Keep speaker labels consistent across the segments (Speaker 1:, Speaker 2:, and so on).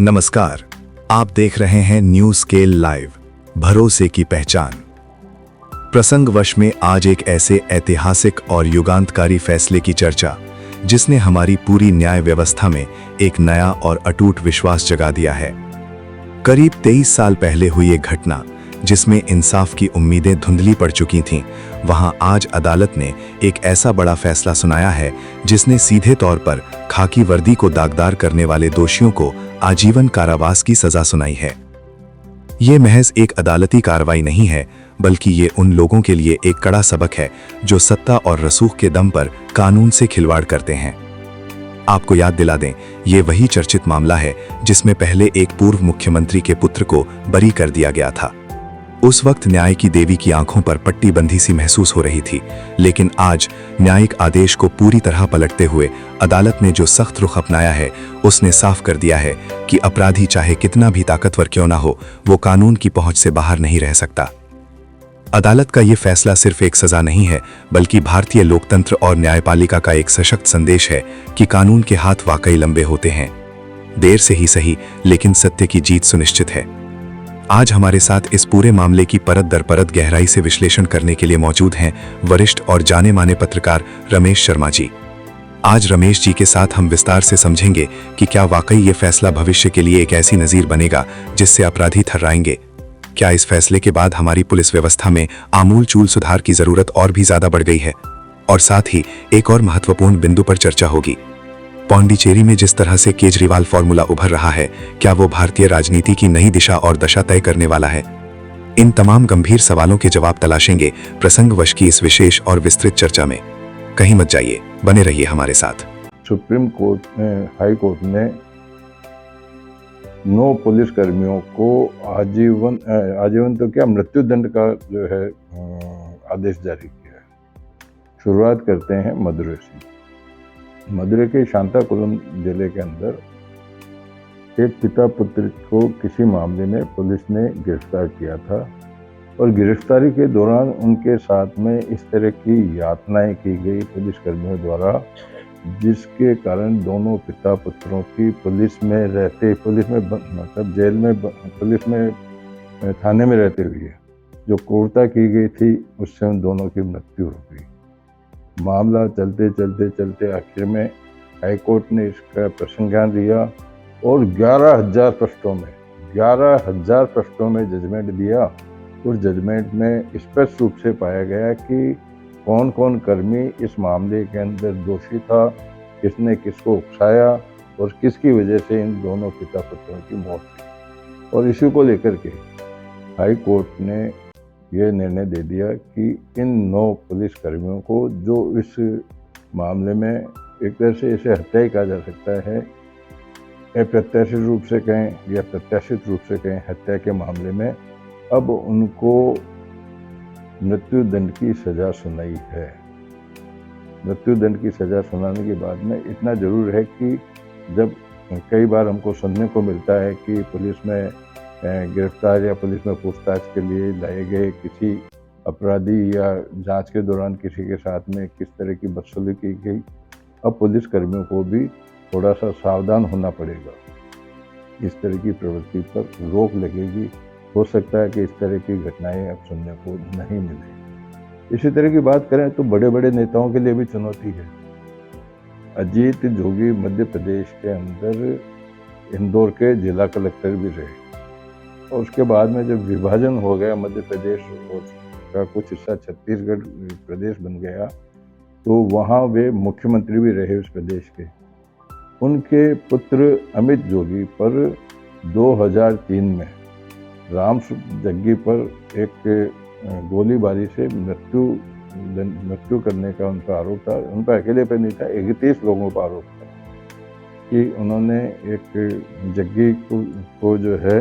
Speaker 1: नमस्कार, आप देख रहे हैं न्यूज स्केल लाइव, भरोसे की पहचान। प्रसंगवश में आज एक ऐसे ऐतिहासिक और युगांतकारी फैसले की चर्चा जिसने हमारी पूरी न्याय व्यवस्था में एक नया और अटूट विश्वास जगा दिया है। करीब 23 साल पहले हुई एक घटना जिसमें इंसाफ की उम्मीदें धुंधली पड़ चुकी थीं, वहां आज अदालत ने एक ऐसा बड़ा फैसला सुनाया है जिसने सीधे तौर पर खाकी वर्दी को दागदार करने वाले दोषियों को आजीवन कारावास की सजा सुनाई है। ये महज एक अदालती कार्रवाई नहीं है, बल्कि ये उन लोगों के लिए एक कड़ा सबक है जो सत्ता और रसूख के दम पर कानून से खिलवाड़ करते हैं। आपको याद दिला दें, ये वही चर्चित मामला है जिसमें पहले एक पूर्व मुख्यमंत्री के पुत्र को बरी कर दिया गया था। उस वक्त न्याय की देवी की आंखों पर पट्टी बंधी सी महसूस हो रही थी, लेकिन आज न्यायिक आदेश को पूरी तरह पलटते हुए अदालत ने जो सख्त रुख अपनाया है, उसने साफ कर दिया है कि अपराधी चाहे कितना भी ताकतवर क्यों ना हो, वो कानून की पहुंच से बाहर नहीं रह सकता। अदालत का ये फैसला सिर्फ एक सजा नहीं है, बल्कि भारतीय लोकतंत्र और न्यायपालिका का एक सशक्त संदेश है कि कानून के हाथ वाकई लंबे होते हैं। देर से ही सही, लेकिन सत्य की जीत सुनिश्चित है। आज हमारे साथ इस पूरे मामले की परत दर परत गहराई से विश्लेषण करने के लिए मौजूद हैं वरिष्ठ और जाने माने पत्रकार रमेश शर्मा जी। आज रमेश जी के साथ हम विस्तार से समझेंगे कि क्या वाकई ये फैसला भविष्य के लिए एक ऐसी नजीर बनेगा जिससे अपराधी थर्राएंगे। क्या इस फैसले के बाद हमारी पुलिस व्यवस्था में आमूल चूल सुधार की जरूरत और भी ज्यादा बढ़ गई है। और साथ ही एक और महत्वपूर्ण बिंदु पर चर्चा होगी। पौंडीचेरी में जिस तरह से केजरीवाल फॉर्मूला उभर रहा है, क्या वो भारतीय राजनीति की नई दिशा और दशा तय करने वाला है। इन तमाम गंभीर सवालों के जवाब तलाशेंगे प्रसंगवश की इस विशेष और विस्तृत चर्चा में। कहीं मत जाइए, बने रहिए हमारे साथ।
Speaker 2: सुप्रीम कोर्ट में, हाई कोर्ट ने 9 पुलिस कर्मियों को आजीवन तो क्या मृत्यु दंड का जो है आदेश जारी किया है। शुरुआत करते हैं मदुरै से। मदुरै के शांताकुलम जिले के अंदर एक पिता पुत्र को किसी मामले में पुलिस ने गिरफ्तार किया था और गिरफ्तारी के दौरान उनके साथ में इस तरह की यातनाएं की गई पुलिस कर्मियों द्वारा, जिसके कारण दोनों पिता पुत्रों की पुलिस में थाने में रहते हुए जो क्रूरता की गई थी, उससे उन दोनों की मृत्यु हो गई। मामला चलते आखिर में हाई कोर्ट ने इसका प्रसंज्ञान लिया और 11,000 पृष्ठों में जजमेंट दिया। उस जजमेंट में स्पष्ट रूप से पाया गया कि कौन कौन कर्मी इस मामले के अंदर दोषी था, किसने किसको उकसाया और किसकी वजह से इन दोनों पिता पुत्रों की मौत हुई। और इसी को लेकर के हाई कोर्ट ने यह निर्णय दे दिया कि इन 9 पुलिस कर्मियों को, जो इस मामले में एक तरह से इसे हत्या ही कहा जा सकता है, अप्रत्याशित रूप से कहें या प्रत्याशित रूप से कहें, हत्या के मामले में अब उनको मृत्यु दंड की सजा सुनाई है। मृत्यु दंड की सजा सुनाने के बाद में इतना जरूर है कि जब कई बार हमको सुनने को मिलता है कि पुलिस में गिरफ्तार या पुलिस में पूछताछ के लिए लाए गए किसी अपराधी या जांच के दौरान किसी के साथ में किस तरह की बदसलूकी की गई, अब पुलिस कर्मियों को भी थोड़ा सा सावधान होना पड़ेगा। इस तरह की प्रवृत्ति पर रोक लगेगी। हो सकता है कि इस तरह की घटनाएं अब सुनने को नहीं मिले। इसी तरह की बात करें तो बड़े बड़े नेताओं के लिए भी चुनौती है। अजीत जोगी मध्य प्रदेश के अंदर इंदौर के जिला कलेक्टर भी रहे और उसके बाद में जब विभाजन हो गया, मध्य प्रदेश का कुछ हिस्सा छत्तीसगढ़ प्रदेश बन गया, तो वहाँ वे मुख्यमंत्री भी रहे उस प्रदेश के। उनके पुत्र अमित जोगी पर 2003 में राम जग्गी पर एक गोलीबारी से मृत्यु करने का उनका आरोप था। उन पर अकेले पर नहीं था, 31 लोगों पर आरोप था कि उन्होंने एक जग्गी को जो है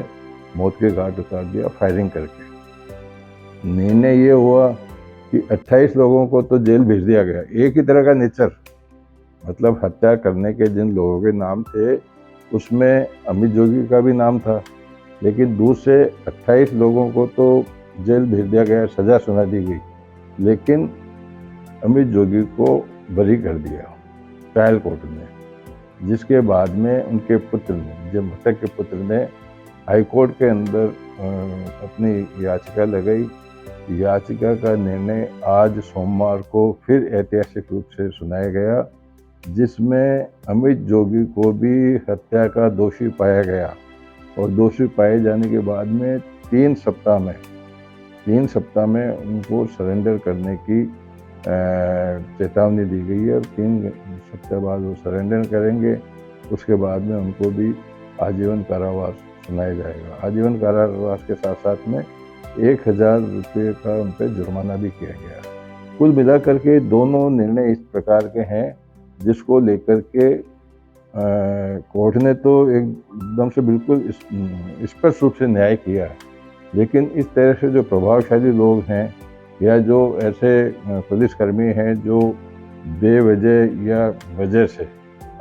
Speaker 2: मौत के घाट उतार दिया फायरिंग करके। निर्णय ये हुआ कि 28 लोगों को तो जेल भेज दिया गया। एक ही तरह का नेचर, मतलब हत्या करने के जिन लोगों के नाम थे उसमें अमित जोगी का भी नाम था, लेकिन दूसरे 28 लोगों को तो जेल भेज दिया गया, सजा सुना दी गई, लेकिन अमित जोगी को बरी कर दिया ट्रायल कोर्ट ने। जिसके बाद में उनके पुत्र ने, जो मृतक के पुत्र ने हाई कोर्ट के अंदर अपनी याचिका लगाई। याचिका का निर्णय आज सोमवार को फिर ऐतिहासिक रूप से सुनाया गया, जिसमें अमित जोगी को भी हत्या का दोषी पाया गया और दोषी पाए जाने के बाद में 3 सप्ताह में उनको सरेंडर करने की चेतावनी दी गई है और 3 सप्ताह बाद वो सरेंडर करेंगे। उसके बाद में उनको भी आजीवन कारावास सुनाया जाएगा। आजीवन कारावास के साथ साथ में 1000 रुपये का उन पर जुर्माना भी किया गया। कुल मिलाकर के दोनों निर्णय इस प्रकार के हैं जिसको लेकर के कोर्ट ने तो एकदम से बिल्कुल स्पष्ट रूप से न्याय किया है, लेकिन इस तरह से जो प्रभावशाली लोग हैं या जो ऐसे पुलिसकर्मी हैं जो बेवजह या वजह से,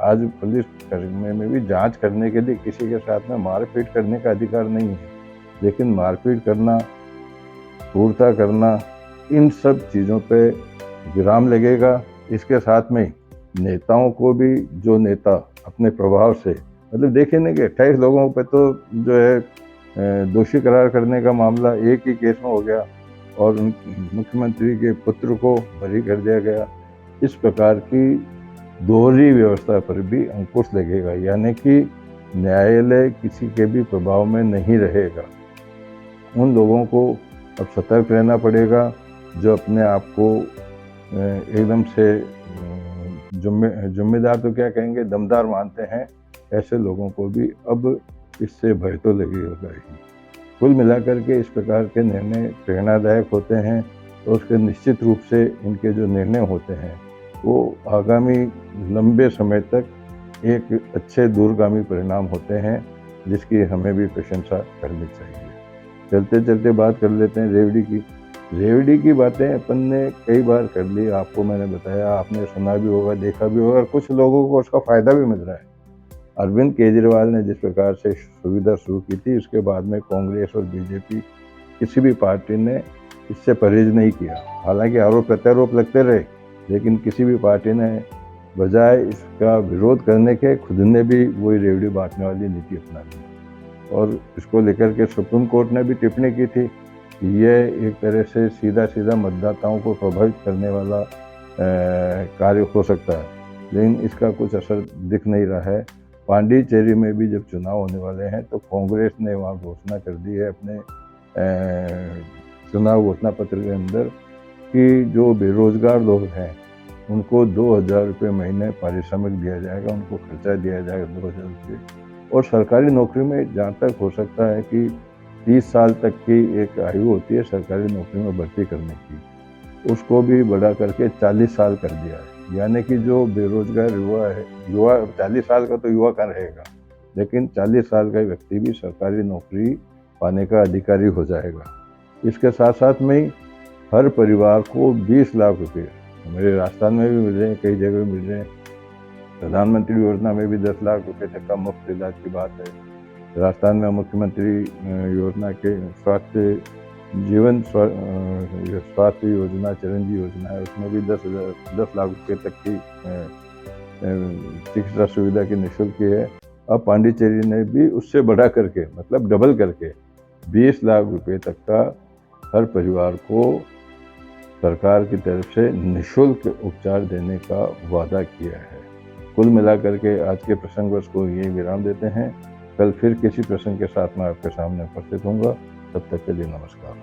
Speaker 2: आज पुलिसकर्मी में भी जांच करने के लिए किसी के साथ में मारपीट करने का अधिकार नहीं है, लेकिन मारपीट करना, क्रूरता करना, इन सब चीज़ों पे विराम लगेगा। इसके साथ में नेताओं को भी, जो नेता अपने प्रभाव से, मतलब देखिए ना कि 28 लोगों पे तो जो है दोषी करार करने का मामला एक ही केस में हो गया और मुख्यमंत्री के पुत्र को बरी कर दिया गया। इस प्रकार की दोहरी व्यवस्था पर भी अंकुश लगेगा, यानी कि न्यायालय किसी के भी प्रभाव में नहीं रहेगा। उन लोगों को अब सतर्क रहना पड़ेगा जो अपने आप को एकदम से जिम्मेदार तो क्या कहेंगे, दमदार मानते हैं। ऐसे लोगों को भी अब इससे भय तो लगी होगा ही। कुल मिलाकर के इस प्रकार के निर्णय प्रेरणादायक होते हैं और उसके निश्चित रूप से इनके जो निर्णय होते हैं वो आगामी लंबे समय तक एक अच्छे दूरगामी परिणाम होते हैं, जिसकी हमें भी प्रशंसा करनी चाहिए। चलते चलते बात कर लेते हैं रेवड़ी की बातें अपन ने कई बार कर ली। आपको मैंने बताया, आपने सुना भी होगा, देखा भी होगा, और कुछ लोगों को उसका फ़ायदा भी मिल रहा है। अरविंद केजरीवाल ने जिस प्रकार से सुविधा शुरू की थी, उसके बाद में कांग्रेस और बीजेपी, किसी भी पार्टी ने इससे परहेज नहीं किया। हालांकि आरोप प्रत्यारोप लगते रहे, लेकिन किसी भी पार्टी ने बजाय इसका विरोध करने के खुद ने भी वही रेवड़ी बांटने वाली नीति अपना ली। और इसको लेकर के सुप्रीम कोर्ट ने भी टिप्पणी की थी कि यह एक तरह से सीधा मतदाताओं को प्रभावित करने वाला कार्य हो सकता है, लेकिन इसका कुछ असर दिख नहीं रहा है। पांडिचेरी में भी जब चुनाव होने वाले हैं तो कांग्रेस ने वहाँ घोषणा कर दी है अपने चुनाव घोषणा पत्र के अंदर कि जो बेरोजगार लोग हैं उनको 2000 रुपये महीने पारिश्रमिक दिया जाएगा, उनको खर्चा दिया जाएगा 2000 रुपये। और सरकारी नौकरी में जहाँ तक हो सकता है कि 30 साल तक की एक आयु होती है सरकारी नौकरी में भर्ती करने की, उसको भी बढ़ा करके 40 साल कर दिया है। यानी कि जो बेरोजगार युवा 40 साल का तो युवा का रहेगा, लेकिन 40 साल का व्यक्ति भी सरकारी नौकरी पाने का अधिकारी हो जाएगा। इसके साथ साथ में ही हर परिवार को 20 लाख रुपये, हमारे राजस्थान में भी मिल रहे हैं, कई जगह मिल रहे हैं। प्रधानमंत्री योजना में भी 10 लाख रुपये तक का मुफ्त इलाज की बात है। राजस्थान में मुख्यमंत्री योजना के स्वास्थ्य योजना, चिरंजीवी योजना है, उसमें भी 10 लाख रुपये तक की चिकित्सा सुविधा की निःशुल्क है। अब पांडिचेरी ने भी उससे बढ़ा करके, मतलब डबल करके 20 लाख रुपये तक का हर परिवार को सरकार की तरफ से निःशुल्क उपचार देने का वादा किया है। कुल मिलाकर के आज के प्रसंग को यही विराम देते हैं। कल फिर किसी प्रसंग के साथ मैं आपके सामने उपस्थित होऊंगा। तब तक के लिए नमस्कार।